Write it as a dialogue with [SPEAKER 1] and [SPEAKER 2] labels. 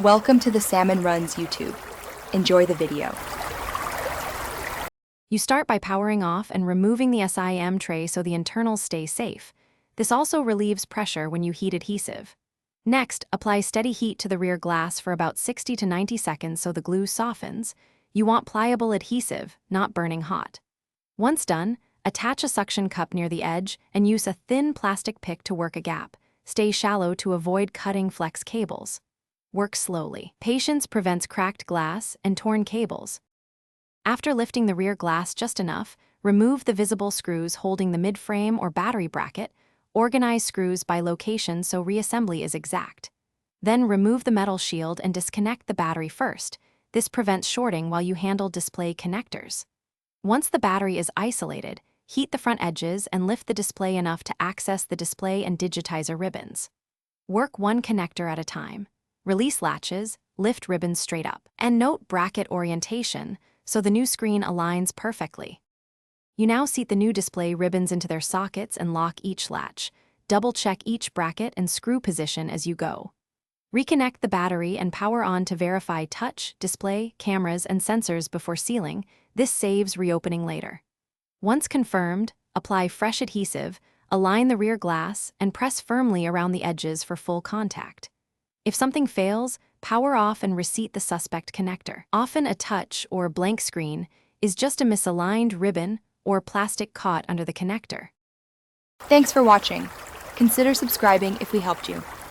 [SPEAKER 1] Welcome to the Salmon Runs YouTube. Enjoy the video.
[SPEAKER 2] You start by powering off and removing the SIM tray so the internals stay safe. This also relieves pressure when you heat adhesive. Next, apply steady heat to the rear glass for about 60 to 90 seconds so the glue softens. You want pliable adhesive, not burning hot. Once done, attach a suction cup near the edge and use a thin plastic pick to work a gap. Stay shallow to avoid cutting flex cables. Work slowly. Patience prevents cracked glass and torn cables. After lifting the rear glass just enough, remove the visible screws holding the mid-frame or battery bracket. Organize screws by location so reassembly is exact. Then remove the metal shield and disconnect the battery first. This prevents shorting while you handle display connectors. Once the battery is isolated, heat the front edges and lift the display enough to access the display and digitizer ribbons. Work one connector at a time. Release latches, lift ribbons straight up, and note bracket orientation so the new screen aligns perfectly. You now seat the new display ribbons into their sockets and lock each latch. Double-check each bracket and screw position as you go. Reconnect the battery and power on to verify touch, display, cameras, and sensors before sealing. This saves reopening later. Once confirmed, apply fresh adhesive, align the rear glass, and press firmly around the edges for full contact. If something fails, power off and reseat the suspect connector. Often a touch or blank screen is just a misaligned ribbon or plastic caught under the connector.
[SPEAKER 1] Thanks for watching. Consider subscribing if we helped you.